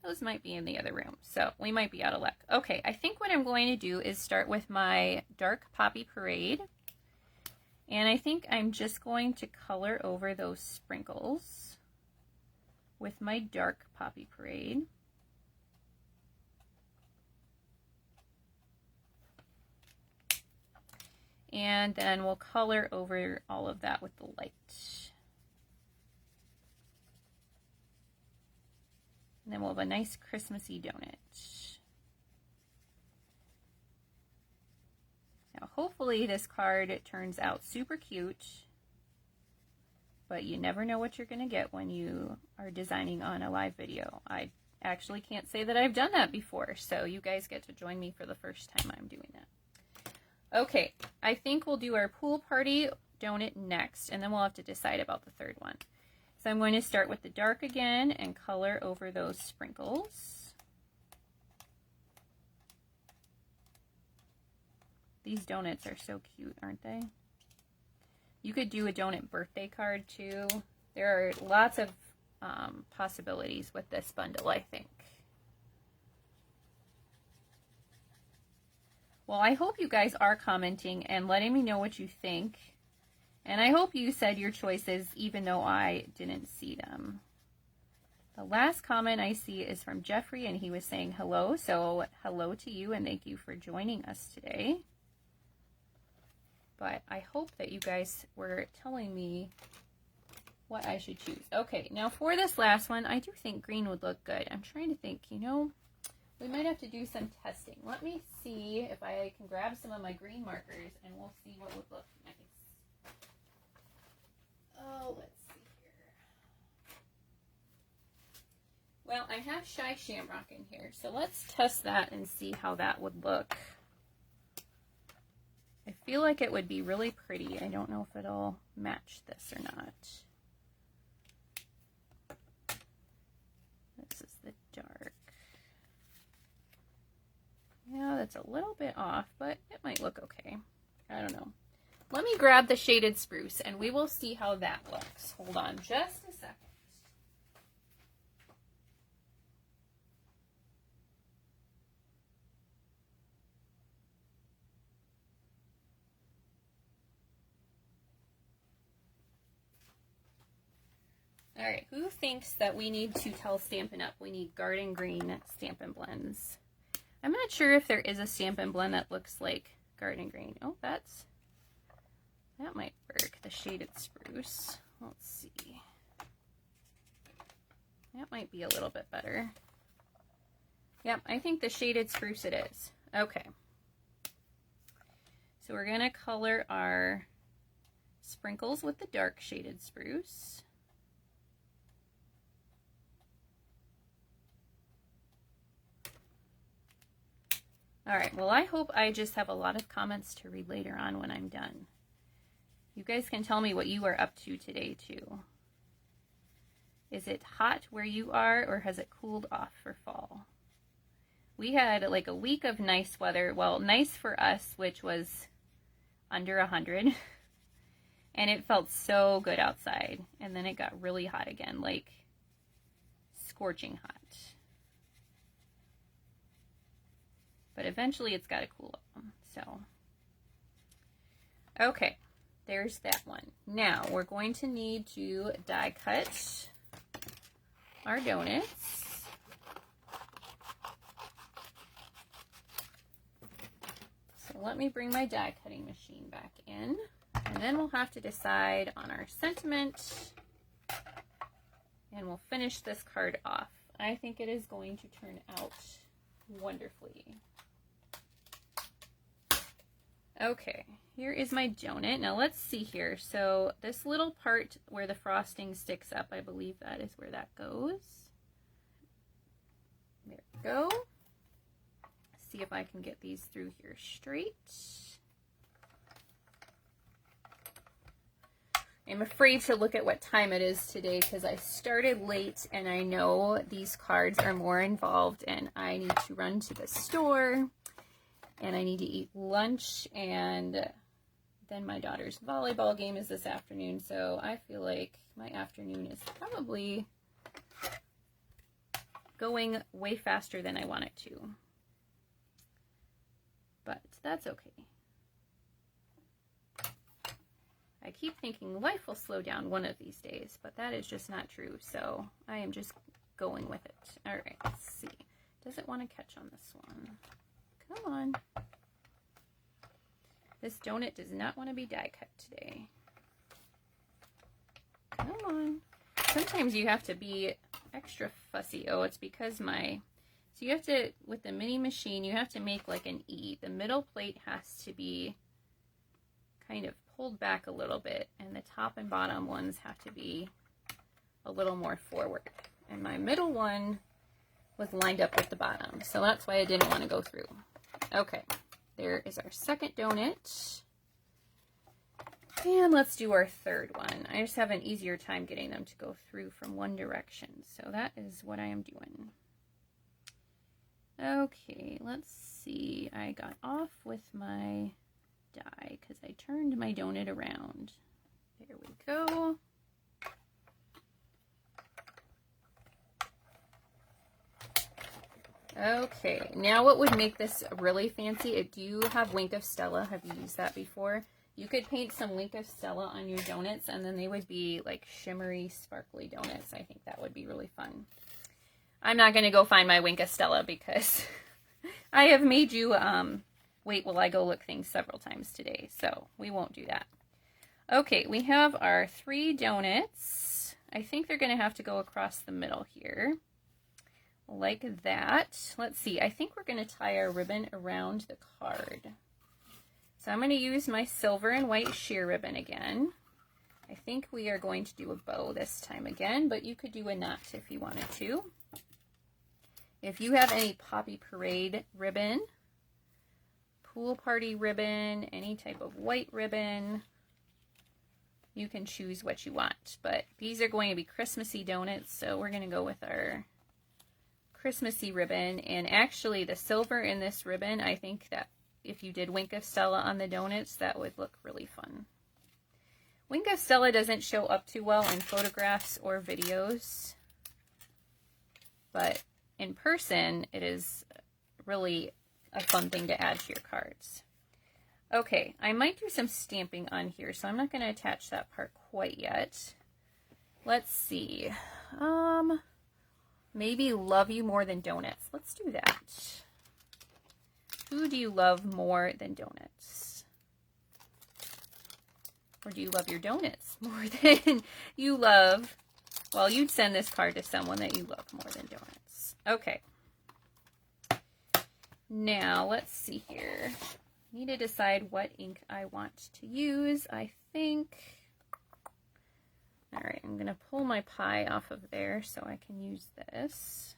Those might be in the other room, so we might be out of luck. Okay, I think what I'm going to do is start with my Dark Poppy Parade. And I think I'm just going to color over those sprinkles with my Dark Poppy Parade. And then we'll color over all of that with the light. And then we'll have a nice Christmassy donut. Now hopefully this card turns out super cute, but you never know what you're going to get when you are designing on a live video. I actually can't say that I've done that before, so you guys get to join me for the first time I'm doing that. Okay, I think we'll do our Pool Party donut next, and then we'll have to decide about the third one. So I'm going to start with the dark again and color over those sprinkles. These donuts are so cute, aren't they? You could do a donut birthday card too. There are lots of possibilities with this bundle, I think. Well, I hope you guys are commenting and letting me know what you think. And I hope you said your choices even though I didn't see them. The last comment I see is from Jeffrey, and he was saying hello. So hello to you and thank you for joining us today. But I hope that you guys were telling me what I should choose. Okay, now for this last one, I do think green would look good. I'm trying to think, you know, we might have to do some testing. Let me see if I can grab some of my green markers and we'll see what would look nice. Oh, let's see here. Well, I have Shy Shamrock in here, so let's test that and see how that would look. I feel like it would be really pretty. I don't know if it'll match this or not. This is the dark. Yeah, that's a little bit off, but it might look okay. I don't know. Let me grab the Shaded Spruce and we will see how that looks. Hold on just a second. All right, who thinks that we need to tell Stampin' Up we need Garden Green Stampin' Blends? I'm not sure if there is a Stampin' Blend that looks like Garden Green. Oh, that might work, the Shaded Spruce. Let's see. That might be a little bit better. Yep, I think the Shaded Spruce it is. Okay. So we're going to color our sprinkles with the dark Shaded Spruce. All right, well, I hope I just have a lot of comments to read later on when I'm done. You guys can tell me what you are up to today, too. Is it hot where you are, or has it cooled off for fall? We had like a week of nice weather. Well, nice for us, which was under 100. And it felt so good outside. And then it got really hot again, like scorching hot. But eventually it's got to cool off. So, okay, there's that one. Now we're going to need to die cut our donuts. So let me bring my die cutting machine back in, and then we'll have to decide on our sentiment, and we'll finish this card off. I think it is going to turn out wonderfully. Okay, here is my donut. Now let's see here. So this little part where the frosting sticks up, I believe that is where that goes. There we go. see if I can get these through here straight. I'm afraid to look at what time it is today because I started late and I know these cards are more involved and I need to run to the store and I need to eat lunch, and then my daughter's volleyball game is this afternoon, so I feel like my afternoon is probably going way faster than I want it to. But that's okay. I keep thinking life will slow down one of these days, but that is just not true, so I am just going with it. All right, let's see. Does it want to catch on this one? Come on. This donut does not want to be die cut today. Come on. Sometimes you have to be extra fussy. Oh, it's because so you have to, with the mini machine, you have to make like an E. The middle plate has to be kind of pulled back a little bit, and the top and bottom ones have to be a little more forward. And my middle one was lined up with the bottom, so that's why I didn't want to go through. Okay, there is our second donut. And let's do our third one. I just have an easier time getting them to go through from one direction, so that is what I am doing. Okay, let's see. I got off with my die because I turned my donut around. There we go. Okay, now what would make this really fancy? Do you have Wink of Stella? Have you used that before? You could paint some Wink of Stella on your donuts and then they would be like shimmery, sparkly donuts. I think that would be really fun. I'm not going to go find my Wink of Stella because I have made you wait while I go look things several times today, so we won't do that. Okay, we have our 3 donuts. I think they're going to have to go across the middle here, like that. Let's see, I think we're going to tie our ribbon around the card. So I'm going to use my silver and white sheer ribbon again. I think we are going to do a bow this time again, but you could do a knot if you wanted to. If you have any Poppy Parade ribbon, pool party ribbon, any type of white ribbon, you can choose what you want. But these are going to be Christmassy donuts, so we're going to go with our Christmassy ribbon. And actually the silver in this ribbon, I think that if you did Wink of Stella on the donuts, that would look really fun. Wink of Stella doesn't show up too well in photographs or videos, but in person it is really a fun thing to add to your cards. Okay, I might do some stamping on here, so I'm not going to attach that part quite yet. Let's see. Maybe Love You More Than Donuts. Let's do that. Who do you love more than donuts? Or do you love your donuts more than you love? Well, you'd send this card to someone that you love more than donuts. Okay. Now, let's see here. I need to decide what ink I want to use. I think, all right, I'm going to pull my pie off of there so I can use this.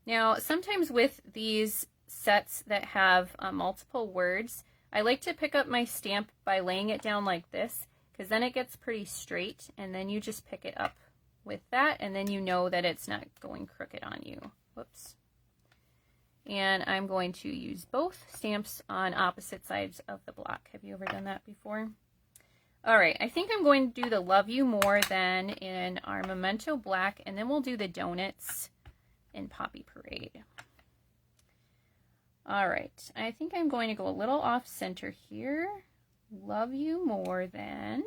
Now, sometimes with these sets that have multiple words, I like to pick up my stamp by laying it down like this, because then it gets pretty straight, and then you just pick it up with that, and then you know that it's not going crooked on you. Whoops. And I'm going to use both stamps on opposite sides of the block. Have you ever done that before? All right, I think I'm going to do the Love You More Than in our Memento Black, and then we'll do the donuts in Poppy Parade. All right, I think I'm going to go a little off center here. Love You More Than.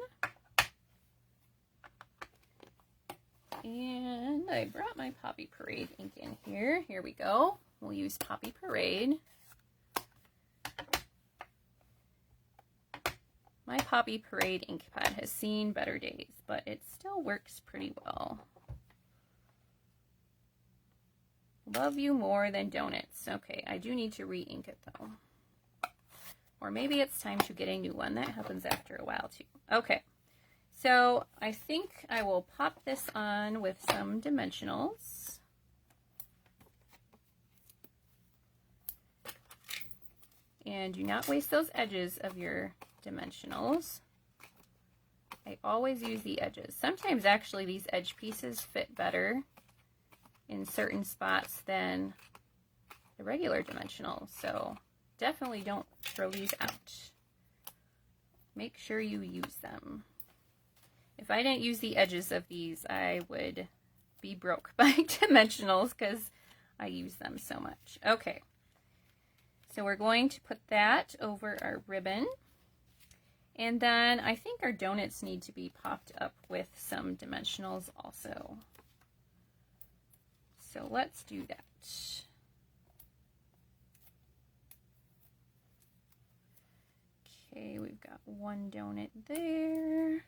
And I brought my Poppy Parade ink in here. Here we go. We'll use Poppy Parade. My Poppy Parade ink pad has seen better days, but it still works pretty well. Love You More Than Donuts. Okay, I do need to re-ink it though. Or maybe it's time to get a new one. That happens after a while too. Okay, so I think I will pop this on with some dimensionals. And do not waste those edges of your dimensionals. I always use the edges. Sometimes actually these edge pieces fit better in certain spots than the regular dimensionals. So definitely don't throw these out. Make sure you use them. If I didn't use the edges of these, I would be broke by dimensionals because I use them so much. Okay. So we're going to put that over our ribbon. And then I think our donuts need to be popped up with some dimensionals also. So let's do that. Okay, we've got one donut there.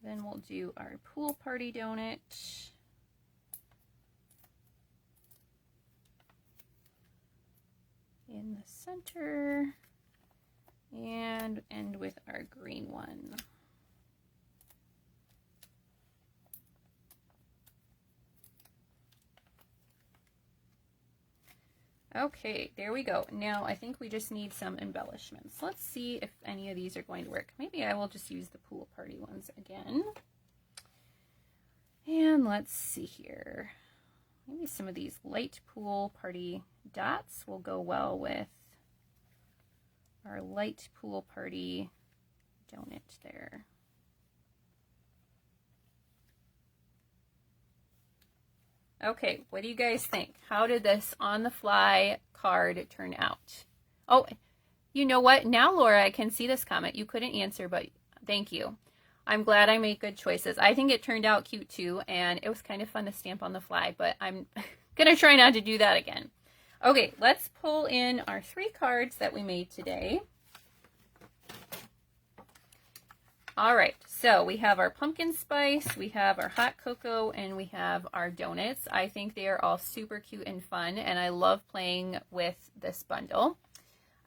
Then we'll do our pool party donut. In the center. And end with our green one. Okay, there we go. Now I think we just need some embellishments. Let's see if any of these are going to work. Maybe I will just use the pool party ones again. And let's see here. Maybe some of these light pool party dots will go well with our light pool party donut there. Okay, what do you guys think? How did this on the fly card turn out? Oh, you know what? Now, Laura, I can see this comment. You couldn't answer, but thank you. I'm glad I made good choices. I think it turned out cute too, and it was kind of fun to stamp on the fly, but I'm gonna try not to do that again. Okay, let's pull in our 3 cards that we made today. All right, so we have our pumpkin spice, we have our hot cocoa, and we have our donuts. I think they are all super cute and fun, and I love playing with this bundle.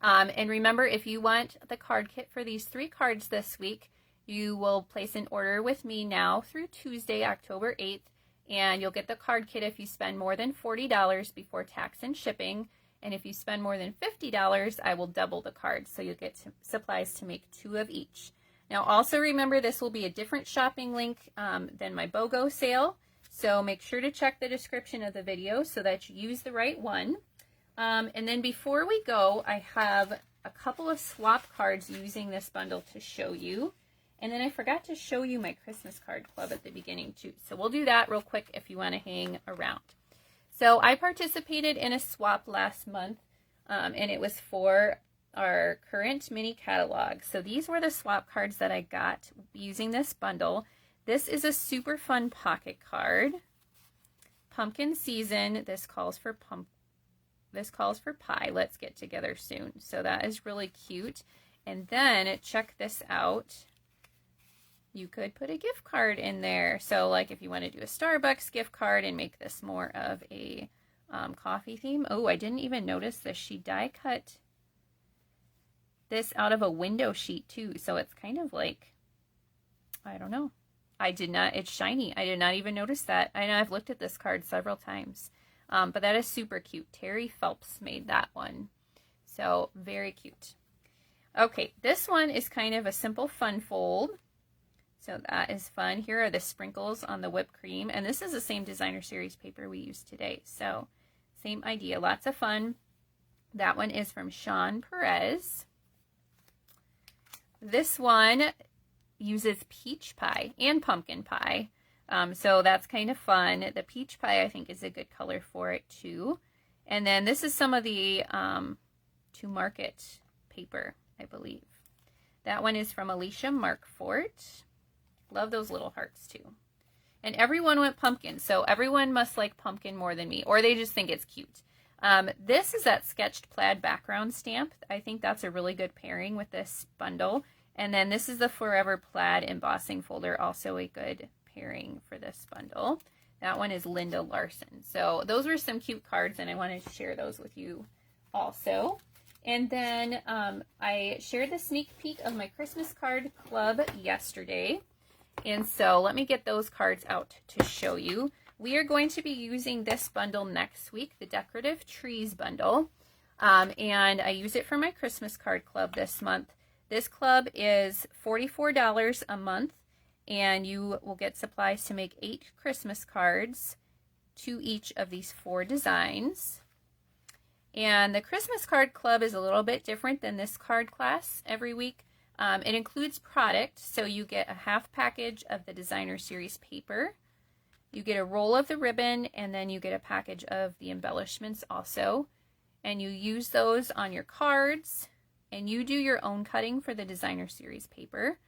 And remember, if you want the card kit for these 3 cards this week, you will place an order with me now through Tuesday, October 8th, and you'll get the card kit if you spend more than $40 before tax and shipping. And if you spend more than $50, I will double the cards, so you'll get supplies to make 2 of each. Now also remember, this will be a different shopping link than my BOGO sale, so make sure to check the description of the video so that you use the right one. And then before we go, I have a couple of swap cards using this bundle to show you. And then I forgot to show you my Christmas card club at the beginning too. So we'll do that real quick if you want to hang around. So I participated in a swap last month, and it was for our current mini catalog. So these were the swap cards that I got using this bundle. This is a super fun pocket card. Pumpkin season. This calls for pie. Let's get together soon. So that is really cute. And then check this out. You could put a gift card in there. So like if you want to do a Starbucks gift card and make this more of a coffee theme. Oh, I didn't even notice this. She die cut this out of a window sheet too. So it's kind of like, I don't know. It's shiny. I did not even notice that. I know I've looked at this card several times. But that is super cute. Terry Phelps made that one. So very cute. Okay, this one is kind of a simple fun fold. So that is fun. Here are the sprinkles on the whipped cream. And this is the same designer series paper we used today. So same idea, lots of fun. That one is from Sean Perez. This one uses peach pie and pumpkin pie. So that's kind of fun. The peach pie, I think, is a good color for it too. And then this is some of the To Market paper, I believe. That one is from Alicia Markfort. Love those little hearts too. And everyone went pumpkin, so everyone must like pumpkin more than me, or they just think it's cute. This is that sketched plaid background stamp. I think that's a really good pairing with this bundle. And then this is the Forever Plaid embossing folder, also a good pairing for this bundle. That one is Linda Larson. So those were some cute cards, and I wanted to share those with you also. And then I shared the sneak peek of my Christmas card club yesterday. And so let me get those cards out to show you. We are going to be using this bundle next week, the Decorative Trees bundle. And I use it for my Christmas card club this month. This club is $44 a month, and you will get supplies to make 8 Christmas cards to each of these 4 designs. And the Christmas card club is a little bit different than this card class every week. It includes product, so you get a half package of the designer series paper. You get a roll of the ribbon, and then you get a package of the embellishments also. And you use those on your cards, and you do your own cutting for the designer series paper.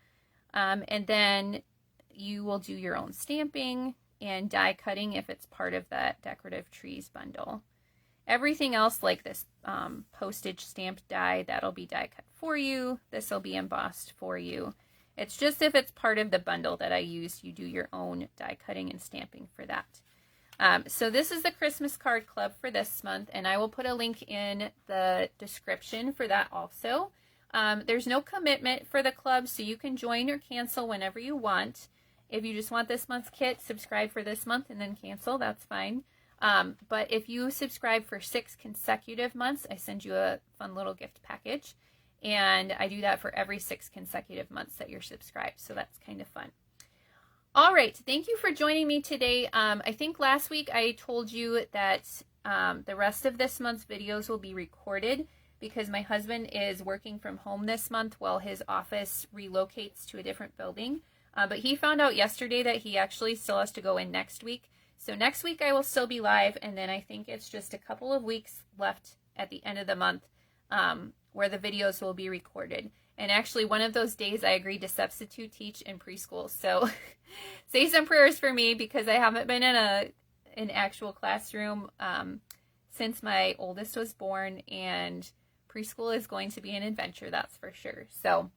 And then you will do your own stamping and die cutting if it's part of that decorative trees bundle. Everything else, like this postage stamped die, that'll be die cut for you. This will be embossed for you. It's just if it's part of the bundle that I use, you do your own die cutting and stamping for that. So this is the Christmas card club for this month, and I will put a link in the description for that also. There's no commitment for the club, so you can join or cancel whenever you want. If you just want this month's kit, subscribe for this month and then cancel, that's fine. But if you subscribe for 6 consecutive months, I send you a fun little gift package. And I do that for every 6 consecutive months that you're subscribed. So that's kind of fun. All right. Thank you for joining me today. I think last week I told you that the rest of this month's videos will be recorded because my husband is working from home this month while his office relocates to a different building. But he found out yesterday that he actually still has to go in next week. So next week I will still be live, and then I think it's just a couple of weeks left at the end of the month where the videos will be recorded. And actually one of those days I agreed to substitute teach in preschool. So say some prayers for me because I haven't been in an actual classroom since my oldest was born, and preschool is going to be an adventure, that's for sure. So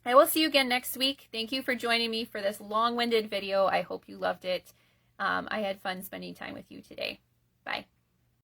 I will see you again next week. Thank you for joining me for this long-winded video. I hope you loved it. I had fun spending time with you today. Bye.